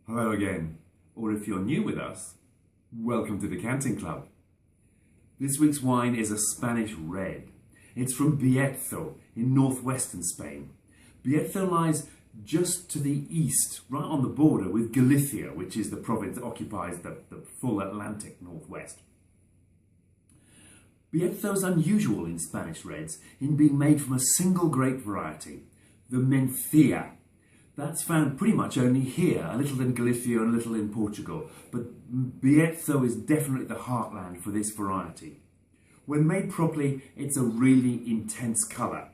Hello again, or if you're new with us, welcome to the Canting Club. This week's wine is a Spanish red. It's from Bierzo in northwestern Spain. Bierzo lies just to the east, right on the border with Galicia, which is the province that occupies the full Atlantic northwest. Bierzo is unusual in Spanish reds in being made from a single grape variety, the Mencía. That's found pretty much only here, a little in Galicia and a little in Portugal, but Bierzo is definitely the heartland for this variety. When made properly, it's a really intense colour,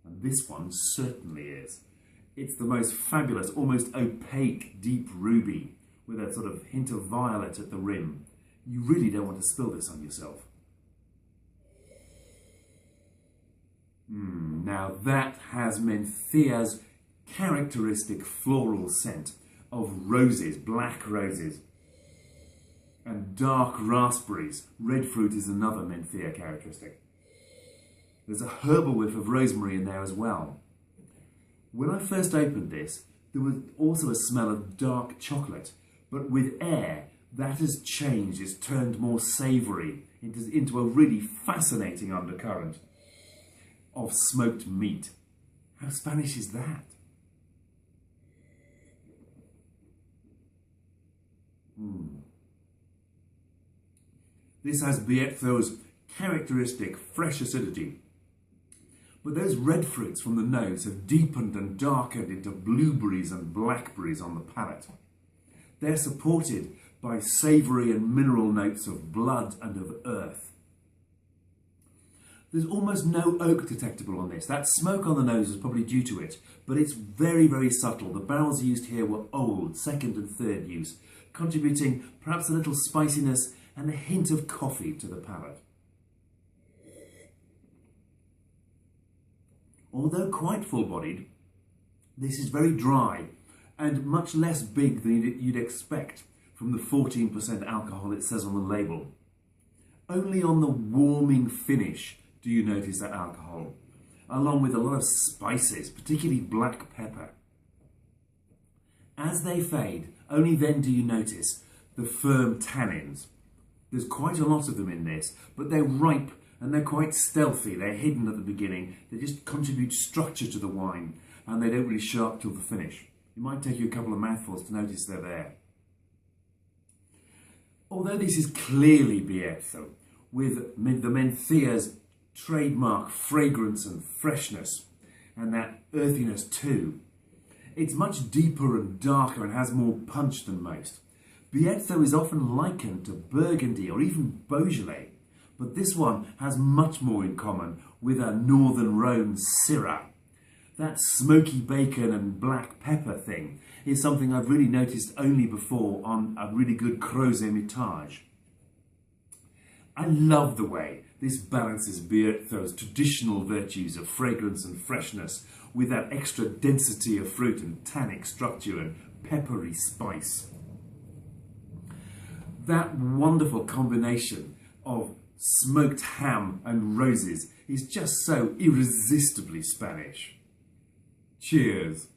and this one certainly is. It's the most fabulous, almost opaque, deep ruby, with a sort of hint of violet at the rim. You really don't want to spill this on yourself. Now that has Mencía's characteristic floral scent of roses, black roses, and dark raspberries. Red fruit is another Mencía characteristic. There's a herbal whiff of rosemary in there as well. When I first opened this, there was also a smell of dark chocolate, but with air, that has changed. It's turned more savoury into a really fascinating undercurrent of smoked meat. How Spanish is that? This has Bierzo's characteristic fresh acidity, but those red fruits from the nose have deepened and darkened into blueberries and blackberries on the palate. They're supported by savoury and mineral notes of blood and of earth. There's almost no oak detectable on this. That smoke on the nose is probably due to it, but it's very, very subtle. The barrels used here were old, second and third use, contributing perhaps a little spiciness and a hint of coffee to the palate. Although quite full-bodied, this is very dry and much less big than you'd expect from the 14% alcohol it says on the label. Only on the warming finish do you notice that alcohol, along with a lot of spices, particularly black pepper. As they fade, only then do you notice the firm tannins. There's quite a lot of them in this, but they're ripe and they're quite stealthy. They're hidden at the beginning. They just contribute structure to the wine and they don't really show up till the finish. It might take you a couple of mouthfuls to notice they're there. Although this is clearly Bierzo, with the Mencía's trademark fragrance and freshness, and that earthiness too, it's much deeper and darker and has more punch than most. Bierzo is often likened to Burgundy or even Beaujolais, but this one has much more in common with a Northern Rhone Syrah. That smoky bacon and black pepper thing is something I've really noticed only before on a really good Crozet-Mitage. I love the way this balances Bierzo's traditional virtues of fragrance and freshness with that extra density of fruit and tannic structure and peppery spice. That wonderful combination of smoked ham and roses is just so irresistibly Spanish. Cheers.